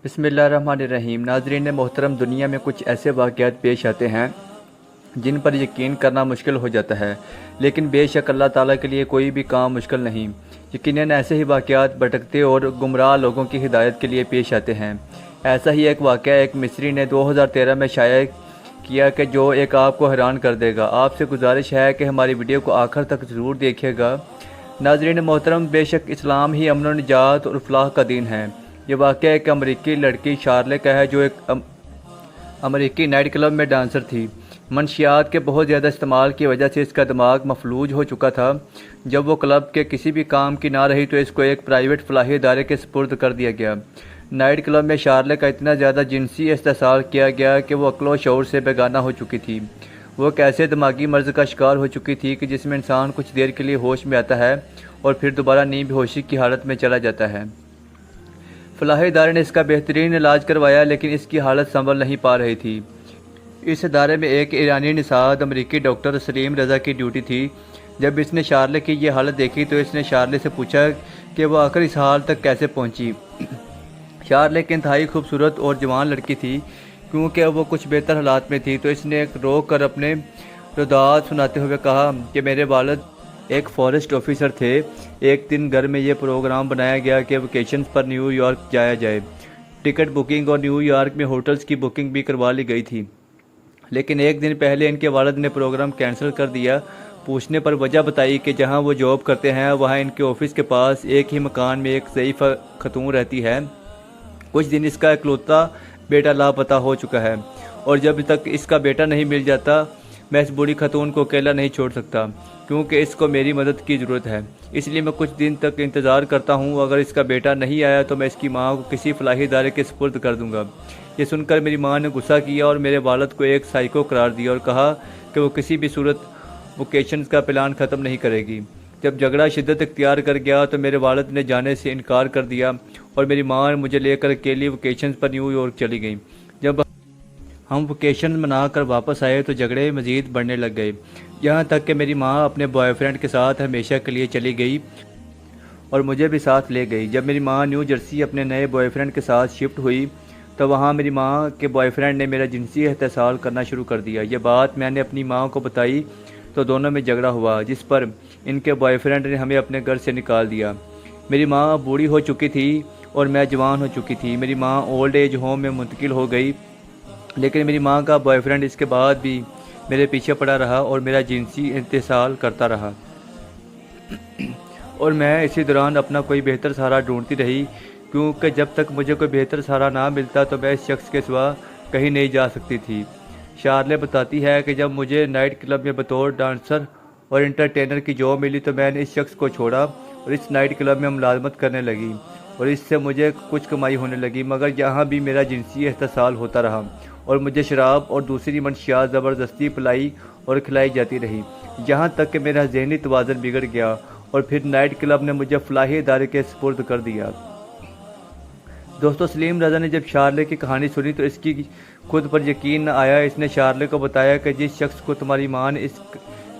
بسم اللہ الرحمن الرحیم۔ ناظرین محترم، دنیا میں کچھ ایسے واقعات پیش آتے ہیں جن پر یقین کرنا مشکل ہو جاتا ہے، لیکن بے شک اللہ تعالیٰ کے لیے کوئی بھی کام مشکل نہیں۔ یقیناً ایسے ہی واقعات بھٹکتے اور گمراہ لوگوں کی ہدایت کے لیے پیش آتے ہیں۔ ایسا ہی ایک واقعہ ایک مصری نے 2013 میں شائع کیا کہ جو ایک آپ کو حیران کر دے گا۔ آپ سے گزارش ہے کہ ہماری ویڈیو کو آخر تک ضرور دیکھیے گا۔ ناظرین محترم، بے شک اسلام ہی امن و نجات اور فلاح کا دین ہے۔ یہ واقعہ ایک امریکی لڑکی شارلے کا ہے جو ایک امریکی نائٹ کلب میں ڈانسر تھی۔ منشیات کے بہت زیادہ استعمال کی وجہ سے اس کا دماغ مفلوج ہو چکا تھا۔ جب وہ کلب کے کسی بھی کام کی نہ رہی تو اس کو ایک پرائیویٹ فلاحی ادارے کے سپرد کر دیا گیا۔ نائٹ کلب میں شارلے کا اتنا زیادہ جنسی استحصال کیا گیا کہ وہ عقل و شعور سے بیگانہ ہو چکی تھی۔ وہ ایک ایسے دماغی مرض کا شکار ہو چکی تھی کہ جس میں انسان کچھ دیر کے لیے ہوش میں آتا ہے اور پھر دوبارہ نیم بے ہوشی کی حالت میں چلا جاتا ہے۔ فلاحی ادارے نے اس کا بہترین علاج کروایا لیکن اس کی حالت سنبھل نہیں پا رہی تھی۔ اس ادارے میں ایک ایرانی نژاد امریکی ڈاکٹر سلیم رضا کی ڈیوٹی تھی۔ جب اس نے شارلے کی یہ حالت دیکھی تو اس نے شارلے سے پوچھا کہ وہ آخر اس حال تک کیسے پہنچی۔ شارلے کی انتہائی خوبصورت اور جوان لڑکی تھی۔ کیونکہ وہ کچھ بہتر حالات میں تھی تو اس نے رو کر اپنے رودات سناتے ہوئے کہا کہ میرے والد ایک فارسٹ آفیسر تھے۔ ایک دن گھر میں یہ پروگرام بنایا گیا کہ ویکیشنز پر نیو یارک جایا جائے۔ ٹکٹ بکنگ اور نیو یارک میں ہوٹلز کی بکنگ بھی کروا لی گئی تھی، لیکن ایک دن پہلے ان کے والد نے پروگرام کینسل کر دیا۔ پوچھنے پر وجہ بتائی کہ جہاں وہ جاب کرتے ہیں وہاں ان کے آفس کے پاس ایک ہی مکان میں ایک ضعیف خاتون رہتی ہے۔ کچھ دن اس کا اکلوتا بیٹا لاپتہ ہو چکا ہے اور جب تک اس کا بیٹا نہیں مل جاتا میں اس بوڑھی خاتون کو اکیلا نہیں چھوڑ سکتا، کیونکہ اس کو میری مدد کی ضرورت ہے۔ اس لیے میں کچھ دن تک انتظار کرتا ہوں۔ اگر اس کا بیٹا نہیں آیا تو میں اس کی ماں کو کسی فلاحی ادارے کے سپرد کر دوں گا۔ یہ سن کر میری ماں نے غصہ کیا اور میرے والد کو ایک سائیکو قرار دیا اور کہا کہ وہ کسی بھی صورت ویکیشنز کا پلان ختم نہیں کرے گی۔ جب جھگڑا شدت اختیار کر گیا تو میرے والد نے جانے سے انکار کر دیا اور میری ماں مجھے لے کر اکیلی ویکیشنز پر نیو یارک چلی گئیں۔ جب ہم ویکیشن منا کر واپس آئے تو جھگڑے مزید بڑھنے لگ گئے، یہاں تک کہ میری ماں اپنے بوائے فرینڈ کے ساتھ ہمیشہ کے لیے چلی گئی اور مجھے بھی ساتھ لے گئی۔ جب میری ماں نیو جرسی اپنے نئے بوائے فرینڈ کے ساتھ شفٹ ہوئی تو وہاں میری ماں کے بوائے فرینڈ نے میرا جنسی استحصال کرنا شروع کر دیا۔ یہ بات میں نے اپنی ماں کو بتائی تو دونوں میں جھگڑا ہوا، جس پر ان کے بوائے فرینڈ نے ہمیں اپنے گھر سے نکال دیا۔ میری ماں بوڑھی ہو چکی تھی اور میں جوان ہو چکی تھی۔ میری ماں اولڈ ایج ہوم میں منتقل ہو گئی، لیکن میری ماں کا بوائے فرینڈ اس کے بعد بھی میرے پیچھے پڑا رہا اور میرا جنسی استحصال کرتا رہا، اور میں اسی دوران اپنا کوئی بہتر سہارا ڈھونڈتی رہی، کیونکہ جب تک مجھے کوئی بہتر سہارا نہ ملتا تو میں اس شخص کے سوا کہیں نہیں جا سکتی تھی۔ شارلے بتاتی ہے کہ جب مجھے نائٹ کلب میں بطور ڈانسر اور انٹرٹینر کی جاب ملی تو میں نے اس شخص کو چھوڑا اور اس نائٹ کلب میں ملازمت کرنے لگی اور اس سے مجھے کچھ کمائی ہونے لگی، مگر یہاں بھی میرا جنسی استحصال ہوتا رہا اور مجھے شراب اور دوسری منشیات زبردستی پلائی اور کھلائی جاتی رہی، یہاں تک کہ میرا ذہنی توازن بگڑ گیا اور پھر نائٹ کلب نے مجھے فلاحی ادارے کے سپرد کر دیا۔ دوستو، سلیم رضا نے جب شارلے کی کہانی سنی تو اس کی خود پر یقین نہ آیا۔ اس نے شارلے کو بتایا کہ جس شخص کو تمہاری ماں نے اس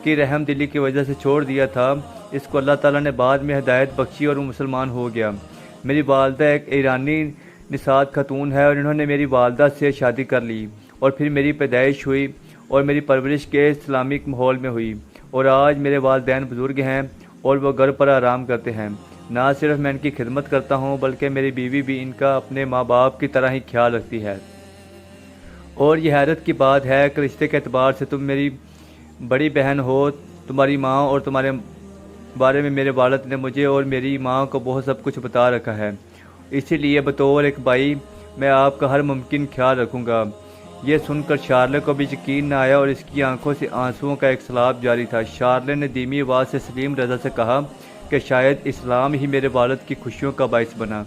کی رحم دلی کی وجہ سے چھوڑ دیا تھا، اس کو اللہ تعالیٰ نے بعد میں ہدایت بخشی اور وہ مسلمان ہو گیا۔ میری والدہ ایک ایرانی نژاد خاتون ہے اور انہوں نے میری والدہ سے شادی کر لی اور پھر میری پیدائش ہوئی اور میری پرورش کے اسلامک ماحول میں ہوئی، اور آج میرے والدین بزرگ ہیں اور وہ گھر پر آرام کرتے ہیں۔ نہ صرف میں ان کی خدمت کرتا ہوں بلکہ میری بیوی بھی ان کا اپنے ماں باپ کی طرح ہی خیال رکھتی ہے، اور یہ حیرت کی بات ہے کہ رشتے کے اعتبار سے تم میری بڑی بہن ہو۔ تمہاری ماں اور تمہارے بارے میں میرے والد نے مجھے اور میری ماں کو بہت سب کچھ بتا رکھا ہے، اسی لیے بطور ایک بھائی میں آپ کا ہر ممکن خیال رکھوں گا۔ یہ سن کر شارلے کو بھی یقین نہ آیا اور اس کی آنکھوں سے آنسوؤں کا ایک سیلاب جاری تھا۔ شارلے نے دھیمی آواز سے سلیم رضا سے کہا کہ شاید اسلام ہی میرے والد کی خوشیوں کا باعث بنا۔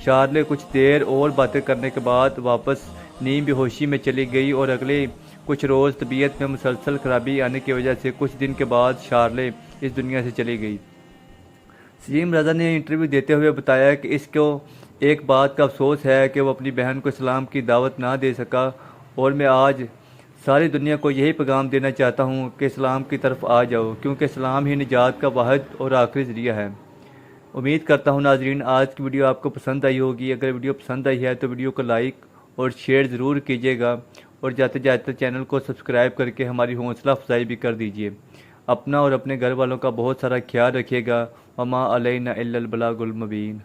شارلے کچھ دیر اور باتیں کرنے کے بعد واپس نیم بے ہوشی میں چلی گئی اور اگلے کچھ روز طبیعت میں مسلسل خرابی آنے کی وجہ سے کچھ دن کے بعد شارلے اس دنیا سے چلی گئی۔ سلیم رضا نے انٹرویو دیتے ہوئے بتایا کہ اس کو ایک بات کا افسوس ہے کہ وہ اپنی بہن کو اسلام کی دعوت نہ دے سکا، اور میں آج ساری دنیا کو یہی پیغام دینا چاہتا ہوں کہ اسلام کی طرف آ جاؤ، کیونکہ اسلام ہی نجات کا واحد اور آخری ذریعہ ہے۔ امید کرتا ہوں ناظرین آج کی ویڈیو آپ کو پسند آئی ہوگی۔ اگر ویڈیو پسند آئی ہے تو ویڈیو کو لائک اور شیئر ضرور کیجیے گا، اور جاتے جاتے چینل کو سبسکرائب کر کے ہماری حوصلہ افزائی بھی کر دیجیے۔ اپنا اور اپنے گھر والوں کا بہت سارا خیال رکھیے گا۔ وما علینا الا البلاغ المبین۔